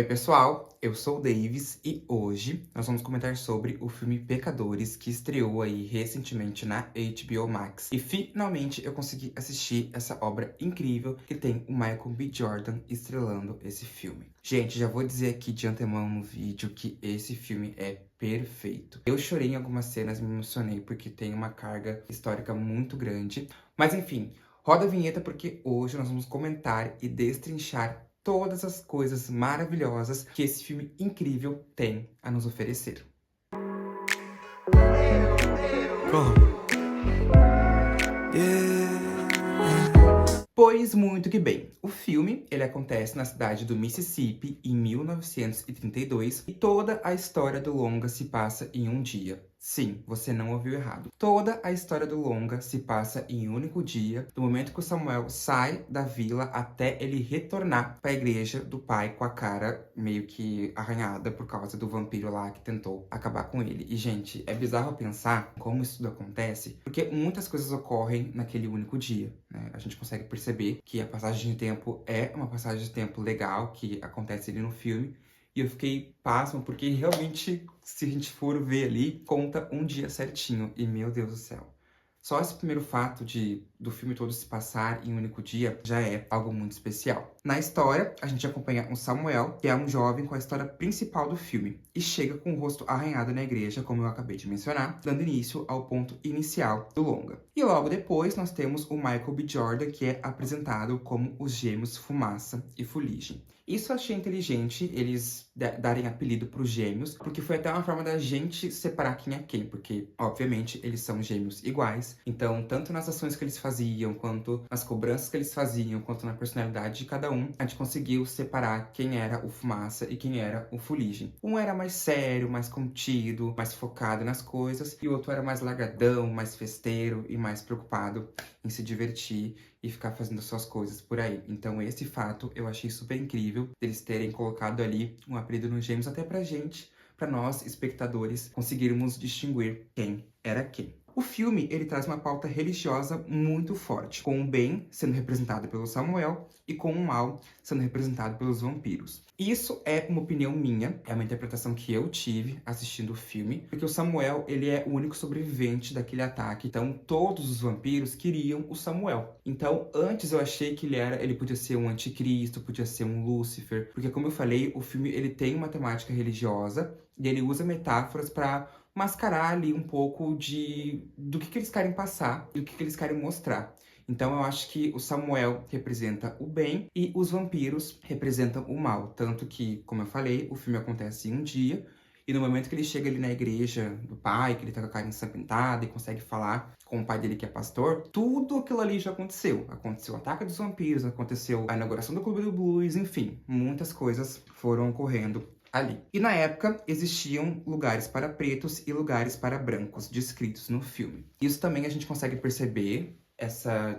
Oi pessoal, eu sou o Davis e hoje nós vamos comentar sobre o filme Pecadores, que estreou aí recentemente na HBO Max. E finalmente eu consegui assistir essa obra incrível que tem o Michael B. Jordan estrelando esse filme. Gente, já vou dizer aqui de antemão no vídeo que esse filme é perfeito. Eu chorei em algumas cenas, me emocionei porque tem uma carga histórica muito grande. Mas enfim, roda a vinheta porque hoje nós vamos comentar e destrinchar todas as coisas maravilhosas que esse filme incrível tem a nos oferecer. Pois muito que bem, o filme ele acontece na cidade do Mississippi em 1932 e toda a história do longa se passa em um dia. Sim, você não ouviu errado. Toda a história do longa se passa em um único dia, do momento que o Samuel sai da vila até ele retornar para a igreja do pai com a cara meio que arranhada por causa do vampiro lá que tentou acabar com ele. E, gente, é bizarro pensar como isso tudo acontece, porque muitas coisas ocorrem naquele único dia, né? A gente consegue perceber que a passagem de tempo é uma passagem de tempo legal que acontece ali no filme. E eu fiquei pasmo, porque realmente, se a gente for ver ali, conta um dia certinho. E, meu Deus do céu. Só esse primeiro fato do filme todo se passar em um único dia já é algo muito especial. Na história, a gente acompanha um Samuel, que é um jovem com a história principal do filme, e chega com o rosto arranhado na igreja, como eu acabei de mencionar, dando início ao ponto inicial do longa. E logo depois, nós temos o Michael B. Jordan, que é apresentado como os gêmeos Fumaça e Fuligem. Isso eu achei inteligente, eles darem apelido para os gêmeos, porque foi até uma forma da gente separar quem é quem, porque, obviamente, eles são gêmeos iguais. Então, tanto nas ações que eles faziam, quanto nas cobranças que eles faziam, quanto na personalidade de cada um, a gente conseguiu separar quem era o Fumaça e quem era o Fuligem. Um era mais sério, mais contido, mais focado nas coisas, e o outro era mais largadão, mais festeiro e mais preocupado em se divertir e ficar fazendo suas coisas por aí. Então esse fato eu achei super incrível, deles terem colocado ali um apelido nos gêmeos, até pra gente, pra nós, espectadores, conseguirmos distinguir quem era quem. O filme, ele traz uma pauta religiosa muito forte, com o bem sendo representado pelo Samuel e com o mal sendo representado pelos vampiros. Isso é uma opinião minha, é uma interpretação que eu tive assistindo o filme, porque o Samuel, ele é o único sobrevivente daquele ataque, então todos os vampiros queriam o Samuel. Então, antes eu achei que ele podia ser um anticristo, podia ser um Lúcifer, porque como eu falei, o filme ele tem uma temática religiosa e ele usa metáforas para mascarar ali um pouco do que eles querem passar e o que eles querem mostrar. Então eu acho que o Samuel representa o bem e os vampiros representam o mal. Tanto que, como eu falei, o filme acontece em um dia. E no momento que ele chega ali na igreja do pai, que ele tá com a cara ensanguentada e consegue falar com o pai dele que é pastor, tudo aquilo ali já aconteceu. Aconteceu o ataque dos vampiros, aconteceu a inauguração do Clube do Blues, enfim, muitas coisas foram ocorrendo ali. E na época, existiam lugares para pretos e lugares para brancos descritos no filme. Isso também a gente consegue perceber, essa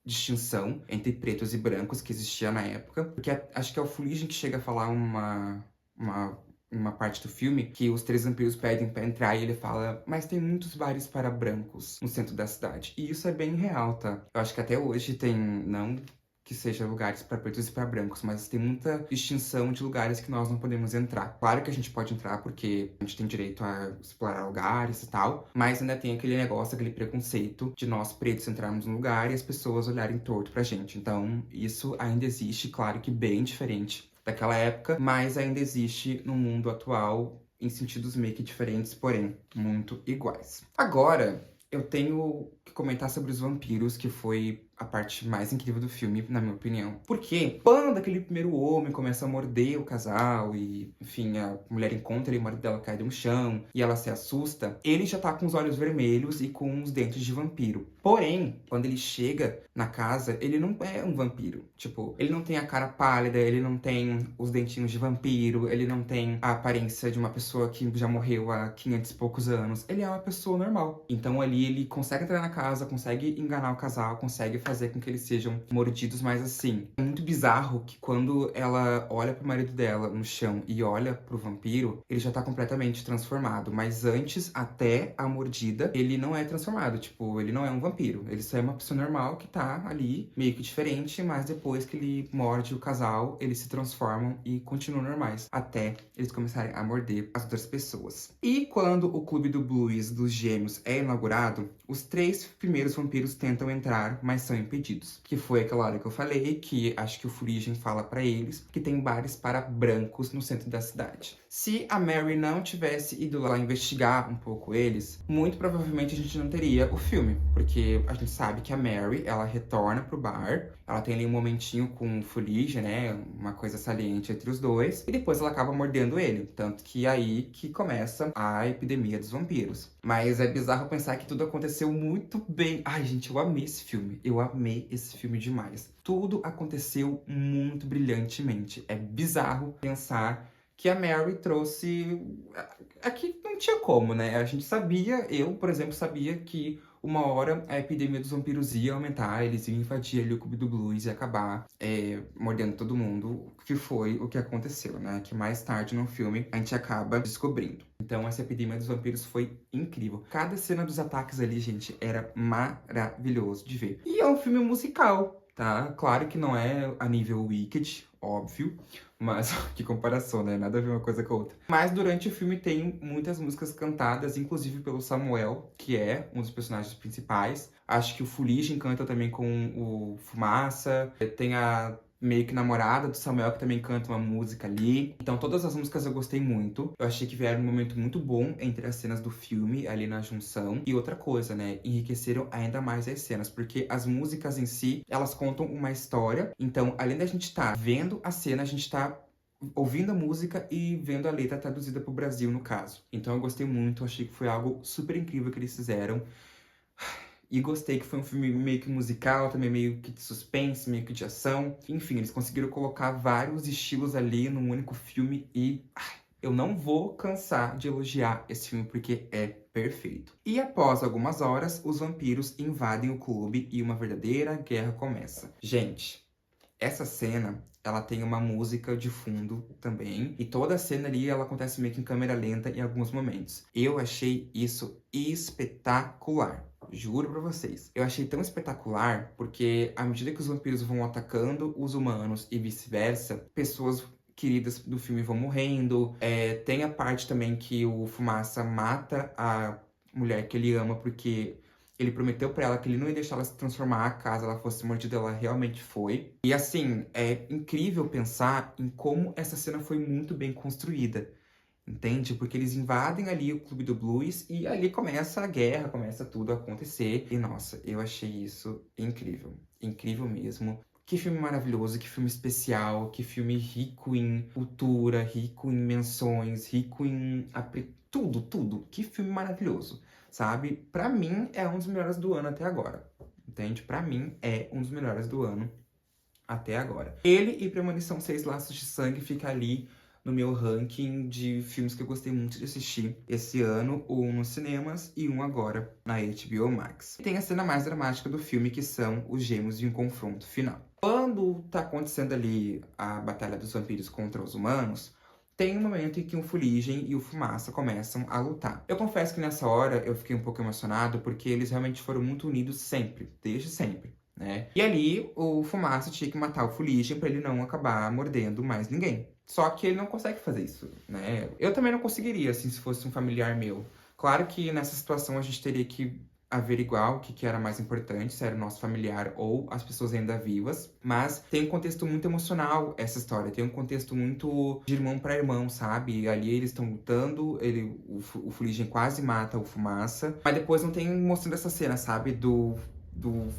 distinção entre pretos e brancos que existia na época, porque acho que é o Fuligem que chega a falar uma parte do filme que os três vampiros pedem pra entrar e ele fala, mas tem muitos bares para brancos no centro da cidade. E isso é bem real, tá? Eu acho que até hoje tem, não que seja lugares para pretos e para brancos, mas tem muita distinção de lugares que nós não podemos entrar. Claro que a gente pode entrar porque a gente tem direito a explorar lugares e tal, mas ainda tem aquele negócio, aquele preconceito de nós pretos entrarmos num lugar e as pessoas olharem torto pra gente. Então, isso ainda existe, claro que bem diferente daquela época, mas ainda existe no mundo atual em sentidos meio que diferentes, porém muito iguais. Agora, eu tenho que comentar sobre os vampiros, que foi a parte mais incrível do filme, na minha opinião. Porque quando aquele primeiro homem começa a morder o casal e, enfim, a mulher encontra e o marido dela cai no chão e ela se assusta, ele já tá com os olhos vermelhos e com os dentes de vampiro. Porém, quando ele chega na casa, ele não é um vampiro. Tipo, ele não tem a cara pálida, ele não tem os dentinhos de vampiro, ele não tem a aparência de uma pessoa que já morreu há 500 e poucos anos. Ele é uma pessoa normal. Então ali ele consegue entrar na casa, consegue enganar o casal, consegue fazer com que eles sejam mordidos, mas assim, é muito bizarro que quando ela olha pro marido dela no chão e olha pro vampiro, ele já tá completamente transformado, mas antes, até a mordida, ele não é transformado, tipo, ele não é um vampiro, ele só é uma pessoa normal que tá ali, meio que diferente, mas depois que ele morde o casal, eles se transformam e continuam normais, até eles começarem a morder as outras pessoas. E quando o Clube do Blues dos Gêmeos é inaugurado, os 3 primeiros vampiros tentam entrar, mas são impedidos. Que foi aquela hora que eu falei, que acho que o Fuligem fala pra eles, que tem bares para brancos no centro da cidade. Se a Mary não tivesse ido lá investigar um pouco eles, muito provavelmente a gente não teria o filme. Porque a gente sabe que a Mary, ela retorna pro bar, ela tem ali um momentinho com o Fuligem, né, uma coisa saliente entre os dois, e depois ela acaba mordendo ele. Tanto que é aí que começa a epidemia dos vampiros. Mas é bizarro pensar que tudo aconteceu muito bem. Ai, gente, eu amei esse filme. Eu amei esse filme demais. Tudo aconteceu muito brilhantemente. É bizarro pensar que a Mary trouxe... Aqui não tinha como, né? A gente sabia, eu, por exemplo, sabia que uma hora a epidemia dos vampiros ia aumentar, eles iam invadir ali o Clube do Blues e acabar mordendo todo mundo, que foi o que aconteceu, né? Que mais tarde no filme a gente acaba descobrindo. Então essa epidemia dos vampiros foi incrível. Cada cena dos ataques ali, gente, era maravilhoso de ver. E é um filme musical, tá? Claro que não é a nível Wicked, óbvio, mas que comparação, né? Nada a ver uma coisa com a outra. Mas durante o filme tem muitas músicas cantadas, inclusive pelo Samuel, que é um dos personagens principais. Acho que o Fuligem canta também com o Fumaça. Tem a meio que namorada do Samuel, que também canta uma música ali. Então todas as músicas eu gostei muito. Eu achei que vieram um momento muito bom entre as cenas do filme, ali na junção. E outra coisa, né? Enriqueceram ainda mais as cenas, porque as músicas em si, elas contam uma história. Então, além da gente estar vendo a cena, a gente tá ouvindo a música e vendo a letra traduzida pro Brasil, no caso. Então eu gostei muito, achei que foi algo super incrível que eles fizeram. E gostei que foi um filme meio que musical, também meio que de suspense, meio que de ação. Enfim, eles conseguiram colocar vários estilos ali num único filme e eu não vou cansar de elogiar esse filme porque é perfeito. E após algumas horas, os vampiros invadem o clube e uma verdadeira guerra começa. Gente, essa cena, ela tem uma música de fundo também. E toda a cena ali, ela acontece meio que em câmera lenta em alguns momentos. Eu achei isso espetacular. Juro pra vocês. Eu achei tão espetacular porque, à medida que os vampiros vão atacando os humanos e vice-versa, pessoas queridas do filme vão morrendo. Tem a parte também que o Fumaça mata a mulher que ele ama porque ele prometeu pra ela que ele não ia deixar ela se transformar caso ela fosse mordida, ela realmente foi. E assim, é incrível pensar em como essa cena foi muito bem construída. Entende? Porque eles invadem ali o Clube do Blues e ali começa a guerra, começa tudo a acontecer. E nossa, eu achei isso incrível. Incrível mesmo. Que filme maravilhoso, que filme especial, que filme rico em cultura, rico em menções, rico em... Tudo, tudo. Que filme maravilhoso, sabe? Pra mim, é um dos melhores do ano até agora. Entende? Pra mim, é um dos melhores do ano até agora. Ele e Premonição 6 Laços de Sangue fica ali no meu ranking de filmes que eu gostei muito de assistir esse ano, um nos cinemas e um agora na HBO Max. Tem a cena mais dramática do filme, que são os gêmeos em um confronto final. Quando tá acontecendo ali a batalha dos vampiros contra os humanos, tem um momento em que o Fuligem e o Fumaça começam a lutar. Eu confesso que nessa hora eu fiquei um pouco emocionado, porque eles realmente foram muito unidos sempre, desde sempre, né? E ali o Fumaça tinha que matar o Fuligem pra ele não acabar mordendo mais ninguém. Só que ele não consegue fazer isso, né? Eu também não conseguiria, assim, se fosse um familiar meu. Claro que nessa situação a gente teria que averiguar o que era mais importante, se era o nosso familiar ou as pessoas ainda vivas. Mas tem um contexto muito emocional essa história. Tem um contexto muito de irmão para irmão, sabe? Ali eles estão lutando, o Fuligem quase mata o Fumaça. Mas depois não tem mostrando essa cena, sabe? Do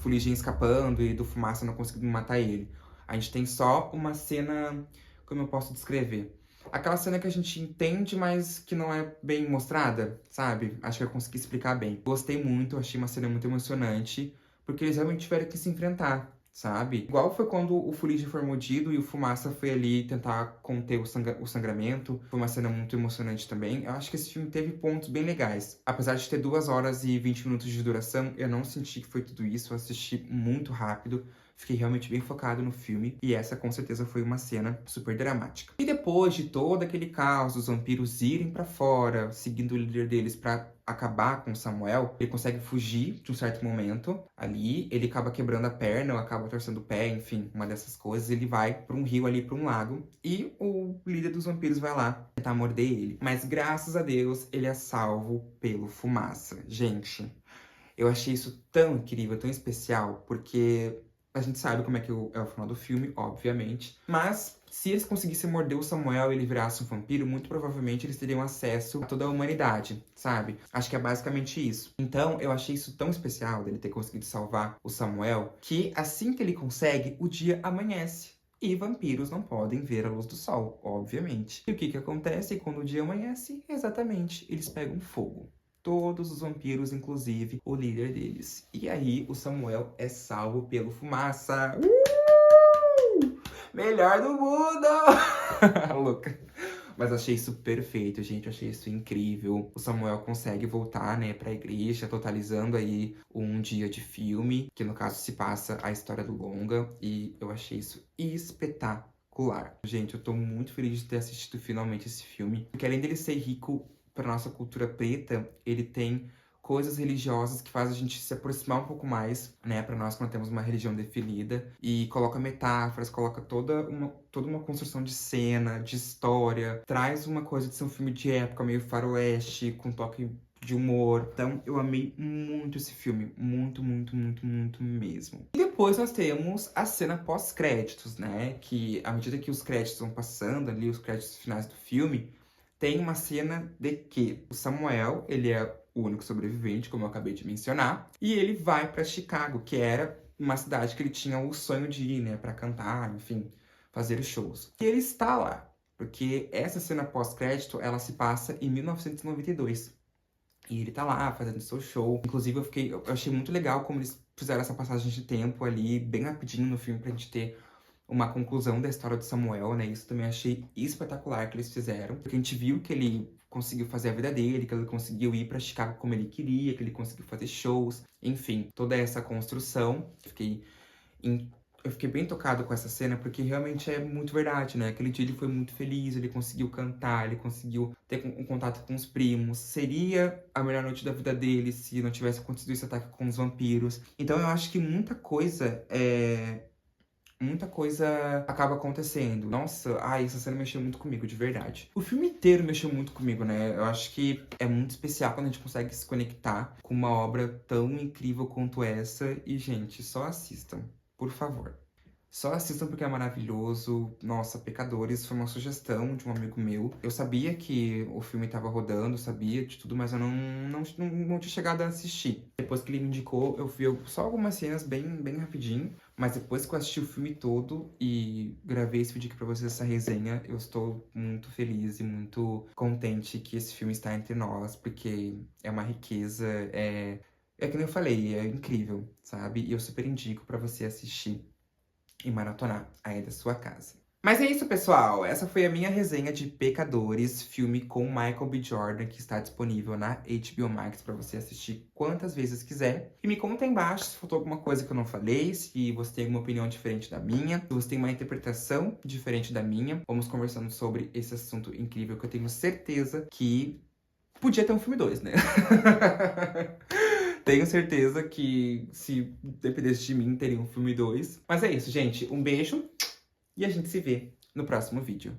Fuligem escapando e do Fumaça não conseguindo matar ele. A gente tem só uma cena... Como eu posso descrever? Aquela cena que a gente entende, mas que não é bem mostrada, sabe? Acho que eu consegui explicar bem. Gostei muito, achei uma cena muito emocionante, porque eles realmente tiveram que se enfrentar. sabe? Igual foi quando o Fuligem foi mordido e o Fumaça foi ali tentar conter o sangramento. Foi uma cena muito emocionante também. Eu acho que esse filme teve pontos bem legais. Apesar de ter 2 horas e 20 minutos de duração, eu não senti que foi tudo isso. Eu assisti muito rápido. Fiquei realmente bem focado no filme. E essa, com certeza, foi uma cena super dramática. E depois de todo aquele caos, os vampiros irem pra fora, seguindo o líder deles pra acabar com o Samuel, ele consegue fugir de um certo momento ali. Ele acaba quebrando a perna, ou acaba torcendo o pé, enfim, uma dessas coisas. Ele vai pra um rio ali, pra um lago. E o líder dos vampiros vai lá tentar morder ele. Mas, graças a Deus, ele é salvo pelo Fumaça. Gente, eu achei isso tão incrível, tão especial, porque a gente sabe como é que é o final do filme, obviamente. Mas se eles conseguissem morder o Samuel e ele virasse um vampiro, muito provavelmente eles teriam acesso a toda a humanidade, sabe? Acho que é basicamente isso. Então, eu achei isso tão especial dele ter conseguido salvar o Samuel, que assim que ele consegue, o dia amanhece. E vampiros não podem ver a luz do sol, obviamente. E o que acontece quando o dia amanhece? Exatamente, eles pegam fogo. Todos os vampiros, inclusive o líder deles. E aí, o Samuel é salvo pelo Fumaça. Melhor do mundo! Louca. Mas achei isso perfeito, gente. Achei isso incrível. O Samuel consegue voltar, né, pra igreja, totalizando aí um dia de filme, que no caso se passa a história do longa. E eu achei isso espetacular. Gente, eu tô muito feliz de ter assistido finalmente esse filme. Porque além dele ser rico para nossa cultura preta, ele tem coisas religiosas que fazem a gente se aproximar um pouco mais, né, para nós quando temos uma religião definida, e coloca metáforas, coloca toda uma construção de cena, de história, traz uma coisa de ser um filme de época, meio faroeste, com toque de humor. Então, eu amei muito esse filme. Muito, muito, muito, muito mesmo. E depois nós temos a cena pós-créditos, né? Que, à medida que os créditos vão passando ali, os créditos finais do filme, tem uma cena de que o Samuel, ele é o único sobrevivente, como eu acabei de mencionar, e ele vai pra Chicago, que era uma cidade que ele tinha o sonho de ir, né, pra cantar, enfim, fazer os shows. E ele está lá, porque essa cena pós-crédito, ela se passa em 1992. E ele tá lá fazendo seu show. Inclusive, eu achei muito legal como eles fizeram essa passagem de tempo ali, bem rapidinho no filme, pra gente ter uma conclusão da história de Samuel, né? Isso também achei espetacular que eles fizeram. Porque a gente viu que ele conseguiu fazer a vida dele, que ele conseguiu ir pra Chicago como ele queria, que ele conseguiu fazer shows. Enfim, toda essa construção. Eu fiquei bem tocado com essa cena, porque realmente é muito verdade, né? Aquele dia ele foi muito feliz, ele conseguiu cantar, ele conseguiu ter um contato com os primos. Seria a melhor noite da vida dele se não tivesse acontecido esse ataque com os vampiros. Então eu acho que muita coisa acaba acontecendo. Nossa, essa cena mexeu muito comigo, de verdade. O filme inteiro mexeu muito comigo, né? Eu acho que é muito especial quando a gente consegue se conectar com uma obra tão incrível quanto essa. E, gente, só assistam, por favor. Só assistam porque é maravilhoso. Nossa, Pecadores foi uma sugestão de um amigo meu. Eu sabia que o filme tava rodando, sabia de tudo, mas eu não tinha chegado a assistir. Depois que ele me indicou, eu vi só algumas cenas bem rapidinho. Mas depois que eu assisti o filme todo e gravei esse vídeo aqui pra vocês, essa resenha, eu estou muito feliz e muito contente que esse filme está entre nós, porque é uma riqueza, é que nem eu falei, é incrível, sabe? E eu super indico pra você assistir e maratonar aí da sua casa. Mas é isso, pessoal. Essa foi a minha resenha de Pecadores, filme com Michael B. Jordan, que está disponível na HBO Max para você assistir quantas vezes quiser. E me conta aí embaixo se faltou alguma coisa que eu não falei, se você tem alguma opinião diferente da minha, se você tem uma interpretação diferente da minha. Vamos conversando sobre esse assunto incrível que eu tenho certeza que podia ter um filme 2, né? Tenho certeza que, se dependesse de mim, teria um filme 2. Mas é isso, gente. Um beijo e a gente se vê no próximo vídeo.